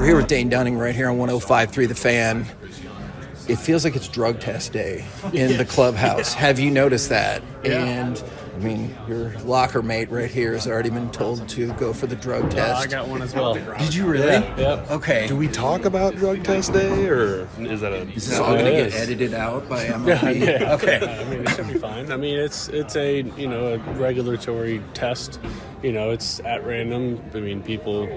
here with Dane Dunning right here on 105.3 The Fan. It feels like it's drug test day in the clubhouse. Have you noticed that? Yeah. And I mean, your locker mate right here has already been told to go for the drug test. I got one as well. Did you really? Yeah. Okay. Do we talk about drug test day, or is that a? Is this all going to get edited out by MLB? Yeah. Okay. I mean, it should be fine. I mean, it's a a regulatory test. It's at random. I mean, people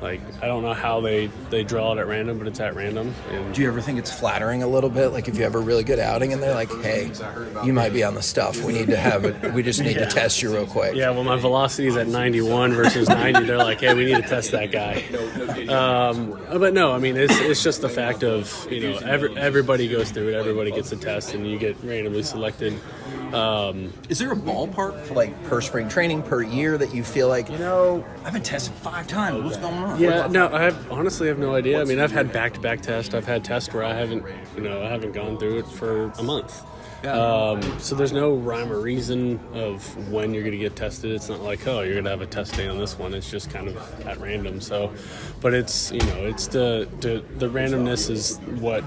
I don't know how they draw it at random, but it's at random. And Do you ever think it's flattering a little bit? Like if you have a really good outing and they're like, hey, you might be on the stuff. We need to have it. We just need to test you real quick. Yeah, well, my velocity is at 91 versus 90. They're like, hey, we need to test that guy. But no, I mean, it's just the fact of, everybody goes through it. Everybody gets a test, and you get randomly selected. Is there a ballpark for per spring training per year that you feel like, I've been tested 5 times. What's going on? Yeah, no, I honestly have no idea. I mean, I've had back-to-back tests. I've had tests where I haven't gone through it for a month. So there's no rhyme or reason of when you're going to get tested. It's not like, you're going to have a test day on this one. It's just kind of at random. So, but it's, it's the randomness is what,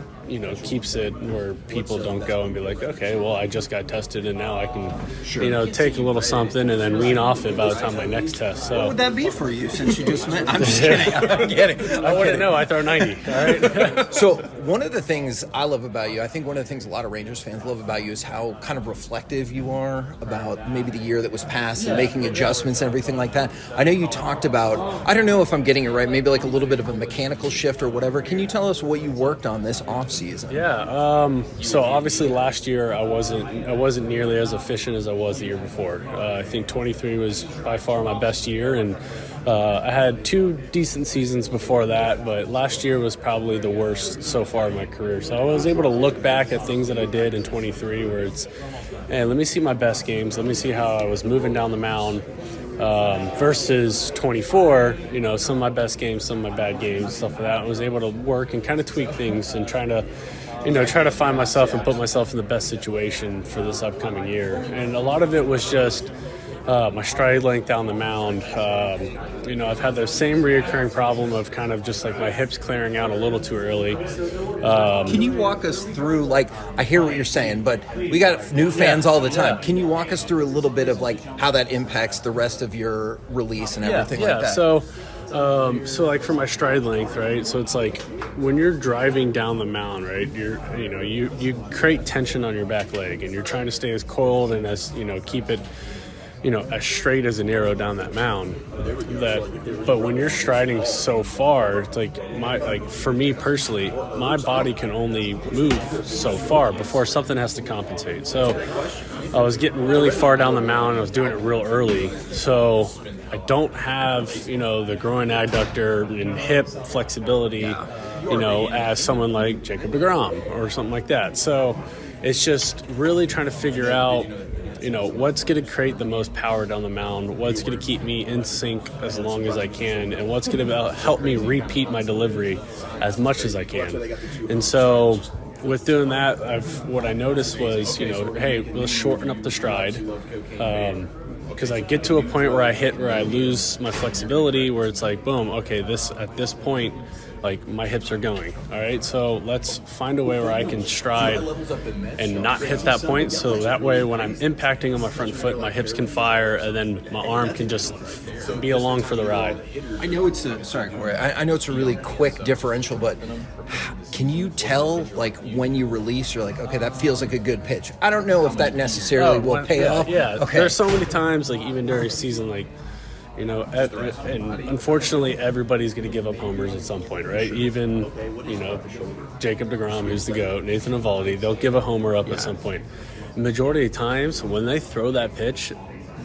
keeps it where people don't go and be like, okay, well, I just got tested and now I can, take a little something and then wean off it by the time my next test. So what would that be for you since you just met? I'm just kidding. I'm kidding. I wouldn't know. I throw 90. All right. So one of the things I love about you, I think one of the things a lot of Rangers fans love about you is how kind of reflective you are about maybe the year that was past and making adjustments and everything like that. I know you talked about, I don't know if I'm getting it right, maybe like a little bit of a mechanical shift or whatever. Can you tell us what you worked on this offseason? Yeah. So obviously last year I wasn't nearly as efficient as I was the year before. I think 23 was by far my best year, and I had 2 decent seasons before that, but last year was probably the worst so far in my career. So I was able to look back at things that I did in 23 where it's, hey, let me see my best games. Let me see how I was moving down the mound. Versus 24, some of my best games, some of my bad games, stuff like that. I was able to work and kind of tweak things and try to find myself and put myself in the best situation for this upcoming year. And a lot of it was just my stride length down the mound. I've had the same reoccurring problem of kind of just like my hips clearing out a little too early. Can you walk us through, I hear what you're saying, but we got new fans all the time. Can you walk us through a little bit of how that impacts the rest of your release and everything like that? So for my stride length, right? So it's like when you're driving down the mound, right? You create tension on your back leg, and you're trying to stay as coiled and as keep it as straight as an arrow down that mound. But when you're striding so far, it's for me personally, my body can only move so far before something has to compensate. So I was getting really far down the mound. I was doing it real early. So I don't have, the groin adductor and hip flexibility, as someone like Jacob deGrom or something like that. So it's just really trying to figure out, what's going to create the most power down the mound, what's going to keep me in sync as long as I can, and what's going to help me repeat my delivery as much as I can. And so with doing that, what I noticed was, hey, let's shorten up the stride, because I get to a point where I lose my flexibility, where it's like, boom, okay, at this point, my hips are going. All right, so let's find a way where I can stride and not hit that point, so that way when I'm impacting on my front foot, my hips can fire, and then my arm can just be along for the ride. I know sorry, Corey. I know it's a really quick differential, but can you tell when you release, you're like, okay, that feels like a good pitch? I don't know if that necessarily will pay off. Yeah, okay. There's so many times, even during season, and unfortunately, everybody's going to give up homers at some point, right? Even, Jacob deGrom, who's the GOAT, Nathan Eovaldi, they'll give a homer up at some point. The majority of times, when they throw that pitch,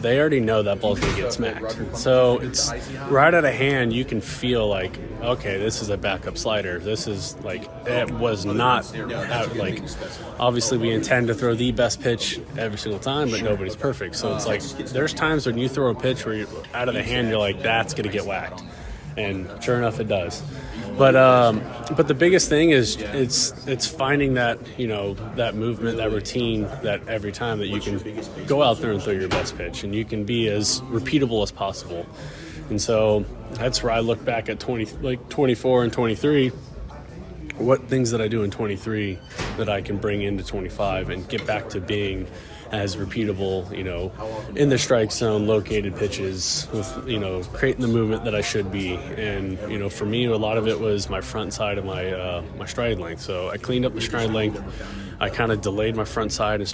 they already know that ball's going to get smacked. So it's right out of hand. You can feel okay, this is a backup slider. This is it was not obviously we intend to throw the best pitch every single time, but nobody's perfect. So it's there's times when you throw a pitch where you're out of the hand, you're like, that's going to get whacked. And sure enough, it does. But the biggest thing is it's finding that that movement, that routine, that every time that you can go out there and throw your best pitch, and you can be as repeatable as possible. And so that's where I look back at 24 and 23. What things that I do in 23 that I can bring into 25 and get back to being as repeatable, in the strike zone, located pitches with, creating the movement that I should be. And, for me, a lot of it was my front side of my stride length. So I cleaned up the stride length. I kind of delayed my front side and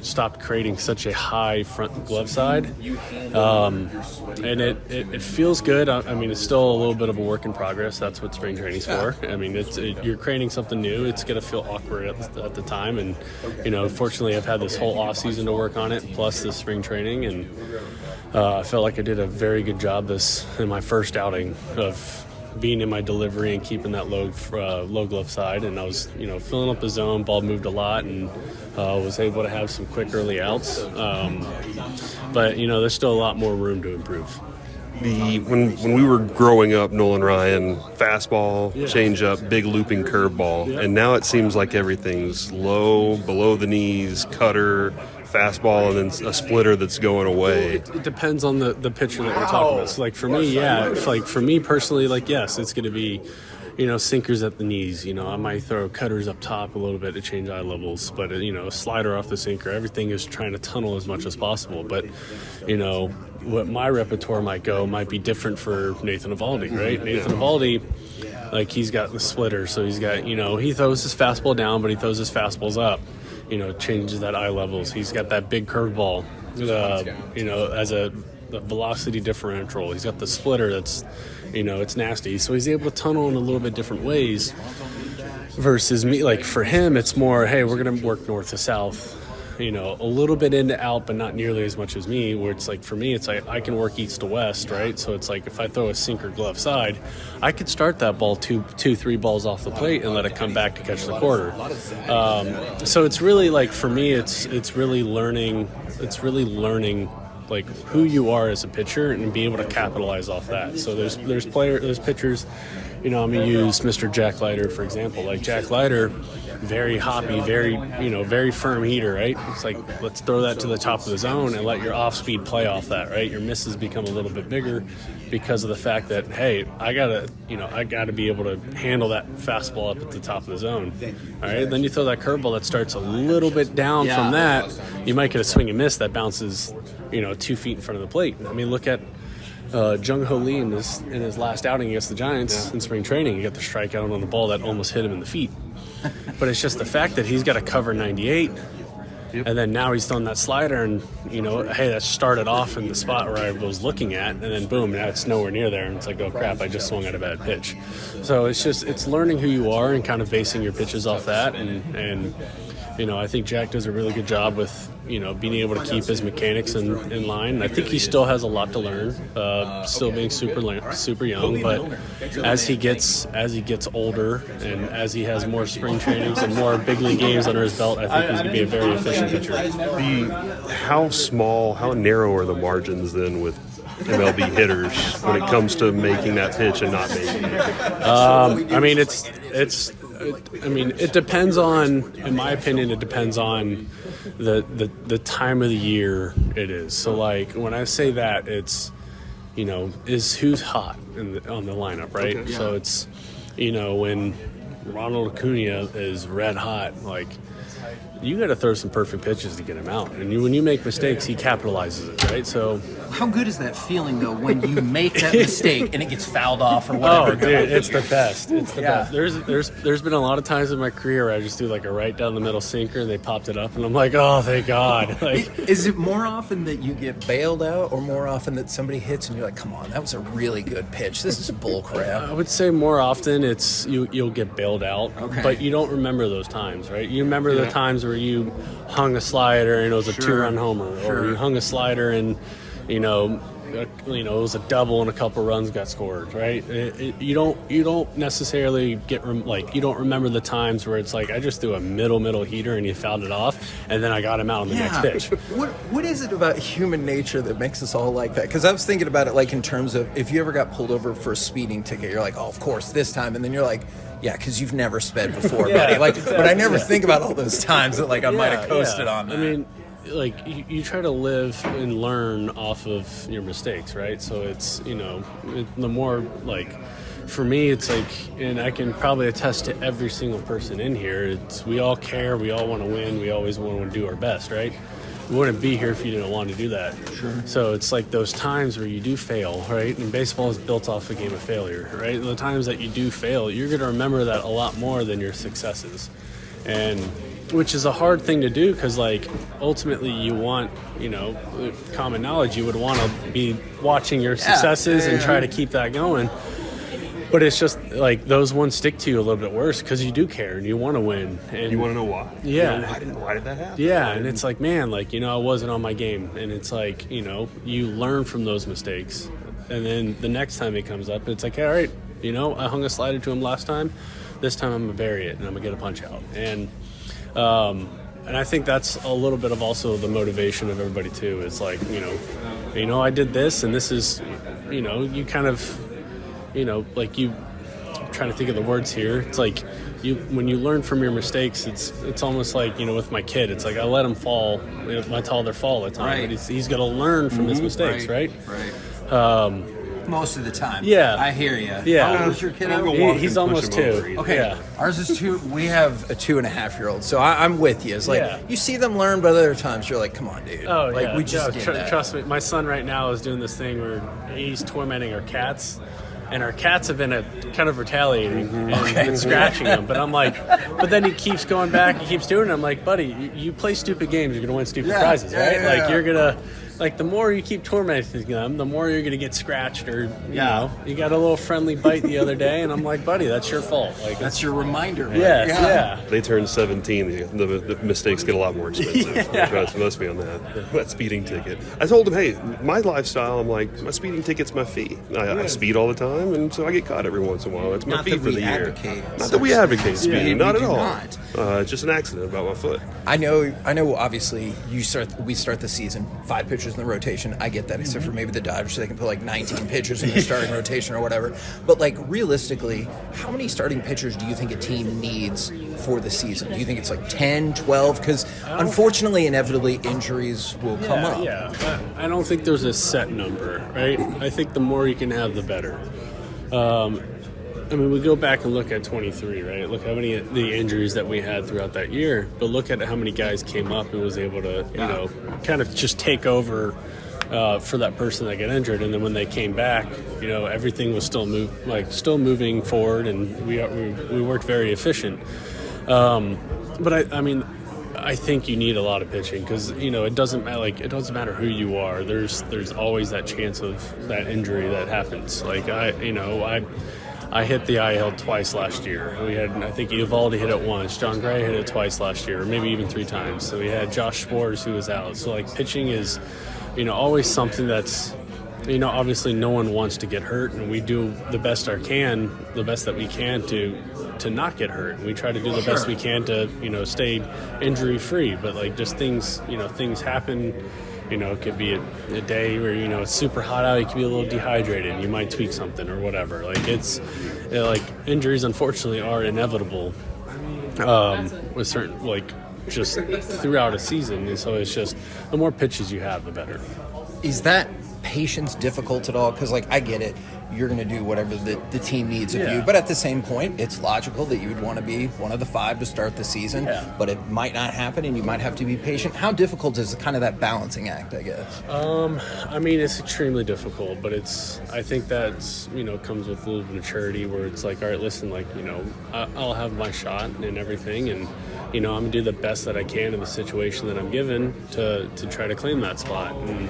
stopped creating such a high front glove side. And it feels good. I mean, it's still a little bit of a work in progress. That's what spring training's for. I mean, you're creating something new. It's going to feel awkward at the time. And, fortunately, I've had this whole off season to work on it, plus the spring training. And I felt like I did a very good job in my first outing of being in my delivery and keeping that low glove side. And I was, filling up the zone. Ball moved a lot, and was able to have some quick early outs. But there's still a lot more room to improve. When we were growing up, Nolan Ryan, fastball, changeup, big looping curveball, and now it seems like everything's low, below the knees, cutter, fastball, and then a splitter that's going away. It depends on the pitcher that we're talking about. So, for me, for me personally, yes, it's going to be, sinkers at the knees. I might throw cutters up top a little bit to change eye levels, but, a slider off the sinker. Everything is trying to tunnel as much as possible. But, what my repertoire might be different for Nathan Eovaldi, right? Nathan Eovaldi, he's got the splitter, so he's got, he throws his fastball down, but he throws his fastballs up. Changes that eye levels. He's got that big curveball, as a velocity differential. He's got the splitter that's, it's nasty. So he's able to tunnel in a little bit different ways versus me. For him, it's more, hey, we're going to work north to south, a little bit into out, but not nearly as much as me, where it's for me, it's I can work east to west, right? So it's if I throw a sinker glove side, I could start that ball two, 3 balls off the plate and let it come back to catch the quarter. So it's really for me, it's really learning who you are as a pitcher and be able to capitalize off that. So there's pitchers, I'm gonna use Mr. Jack Leiter, for example. Jack Leiter, very hoppy, very firm heater, right? It's let's throw that to the top of the zone and let your off-speed play off that, right? Your misses become a little bit bigger because of the fact that, hey, I gotta be able to handle that fastball up at the top of the zone. All right, then you throw that curveball that starts a little bit down from that, you might get a swing and miss that bounces, 2 feet in front of the plate. I mean, look at Jung Ho Lee in his last outing against the Giants in spring training. He got the strikeout on the ball that almost hit him in the feet. But it's just the fact that he's got to cover 98, and then now he's throwing that slider, and hey, that started off in the spot where I was looking at, and then boom, now it's nowhere near there, and it's oh crap, I just swung at a bad pitch. So it's learning who you are and kind of basing your pitches off that, and I think Jack does a really good job with being able to keep his mechanics in line. And I think he still has a lot to learn, still being super young. But as he gets older and as he has more spring trainings and more big league games under his belt, I think he's going to be a very efficient pitcher. How narrow are the margins then with MLB hitters when it comes to making that pitch and not making it? It depends on, in my opinion, it depends on the time of the year it is. So when I say that, it's, is who's hot on the lineup, right? Okay. So it's, when Ronald Acuna is red hot, you got to throw some perfect pitches to get him out. And when you make mistakes, he capitalizes it, right? So how good is that feeling, though, when you make that mistake and it gets fouled off or whatever? Oh, dude, it's the best. It's the best. There's been a lot of times in my career where I just do a right down the middle sinker and they popped it up and I'm oh, thank God. Is it more often that you get bailed out or more often that somebody hits and you're come on, that was a really good pitch. This is bull crap. I would say more often it's you'll get bailed out, but you don't remember those times, right? You remember the times where you hung a slider and it was a 2-run homer, or you hung a slider and it was a double and a couple runs got scored, right? You don't necessarily you don't remember the times where it's I just threw a middle heater and you fouled it off and then I got him out on the next pitch. What is it about human nature that makes us all like that? Because I was thinking about it in terms of if you ever got pulled over for a speeding ticket, you're oh, of course, this time. And then you're yeah, because you've never sped before, buddy. But I never think about all those times that I might have coasted on that. I mean, you try to live and learn off of your mistakes, right? So it's, the more, like, for me, it's like, and I can probably attest to every single person in here, it's we all care, we all want to win, we always want to do our best, right? We wouldn't be here if you didn't want to do that. Sure. So it's like those times where you do fail, right? And baseball is built off a game of failure, right? The times that you do fail, you're going to remember that a lot more than your successes. And which is a hard thing to do because, like, ultimately you want, common knowledge, you would want to be watching your successes and try to keep that going. But it's just like those ones stick to you a little bit worse because you do care and you want to win. And you want to know why. Yeah. Why did that happen? Yeah, and it's like, man, like, I wasn't on my game. And it's like, you learn from those mistakes. And then the next time it comes up, it's like, all right, I hung a slider to him last time. This time I'm going to bury it and I'm going to get a punch out. And I think that's a little bit of also the motivation of everybody too. Is like, I did this and this is, you kind of, like I'm trying to think of the words here. It's like when you learn from your mistakes, it's almost like, with my kid, it's like I let him fall. I toddler fall all the time, right. But he's going to learn from his mistakes, right? Right. Most of the time. Yeah. I hear you. Yeah. How old is your kid? He's almost 2. Okay. Yeah. Ours is 2. We have a 2.5-year-old. So I'm with you. It's like you see them learn, but other times you're like, come on, dude. Oh, like, we just did that. Trust me. My son right now is doing this thing where he's tormenting our cats. And our cats have been kind of retaliating and scratching him. But I'm like, but then he keeps going back, he keeps doing it. I'm like, buddy, you play stupid games, you're going to win stupid prizes, right? Like, you're going to, like, the more you keep tormenting them, the more you're going to get scratched or, you got a little friendly bite the other day. And I'm like, buddy, that's your fault. Like, that's your reminder. Right? Yeah. They turn 17, the mistakes get a lot more expensive. Trust me on that. That speeding ticket. I told him, hey, my lifestyle, I'm like, my speeding ticket's my fee. I speed all the time, and so I get caught every once in a while. That's my fee for the year. Not that we advocate speeding, not at all. It's just an accident about my foot. I know. Obviously, we start the season 5 pitchers in the rotation. I get that, except for maybe the Dodgers, so they can put like 19 pitchers in their starting rotation or whatever. But like realistically, how many starting pitchers do you think a team needs for the season? Do you think it's like 10, 12? Because unfortunately, inevitably, injuries will come up. Yeah, I don't think there's a set number, right? I think the more you can have, the better. We go back and look at 23, right? Look how many of the injuries that we had throughout that year, but look at how many guys came up and was able to, kind of just take over for that person that got injured. And then when they came back, everything was still moving forward, and we worked very efficient. But I think you need a lot of pitching because it doesn't matter. Like, it doesn't matter who you are. There's always that chance of that injury that happens. Like I hit the IL twice last year. I think Evaldi hit it once. John Gray hit it twice last year, or maybe even 3 times. So we had Josh Spores who was out. So like pitching is, always something that's, obviously no one wants to get hurt, and we do the best that we can to not get hurt. We try to do the best we can to, stay injury free. But like just things happen. It could be a day where, it's super hot out, you could be a little dehydrated, and you might tweak something or whatever. Like, injuries, unfortunately, are inevitable with certain, just throughout a season. And so it's just, the more pitches you have, the better. Is that patience difficult at all? Because, I get it. You're going to do whatever the team needs of you. But at the same point, it's logical that you would want to be one of the 5 to start the season. Yeah. But it might not happen, and you might have to be patient. How difficult is kind of that balancing act, I guess? It's extremely difficult. But I think that's, comes with a little bit of maturity where it's like, all right, listen, I'll have my shot and everything. And, I'm going to do the best that I can in the situation that I'm given to try to claim that spot. And,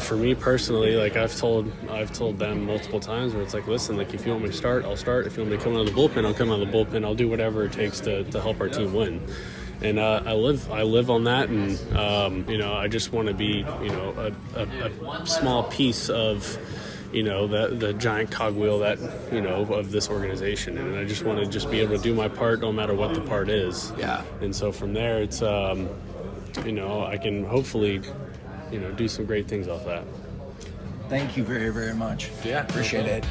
for me personally, I've told them multiple times where it's like, listen, if you want me to start, I'll start. If you want me to come out of the bullpen, I'll come out of the bullpen. I'll do whatever it takes to help our team win. And I live on that, and I just want to be a small piece of the giant cogwheel that of this organization, and I just want to just be able to do my part no matter what the part is. Yeah. And so from there, it's I can hopefully do some great things off that. Thank you very, very much. Yeah. Appreciate it.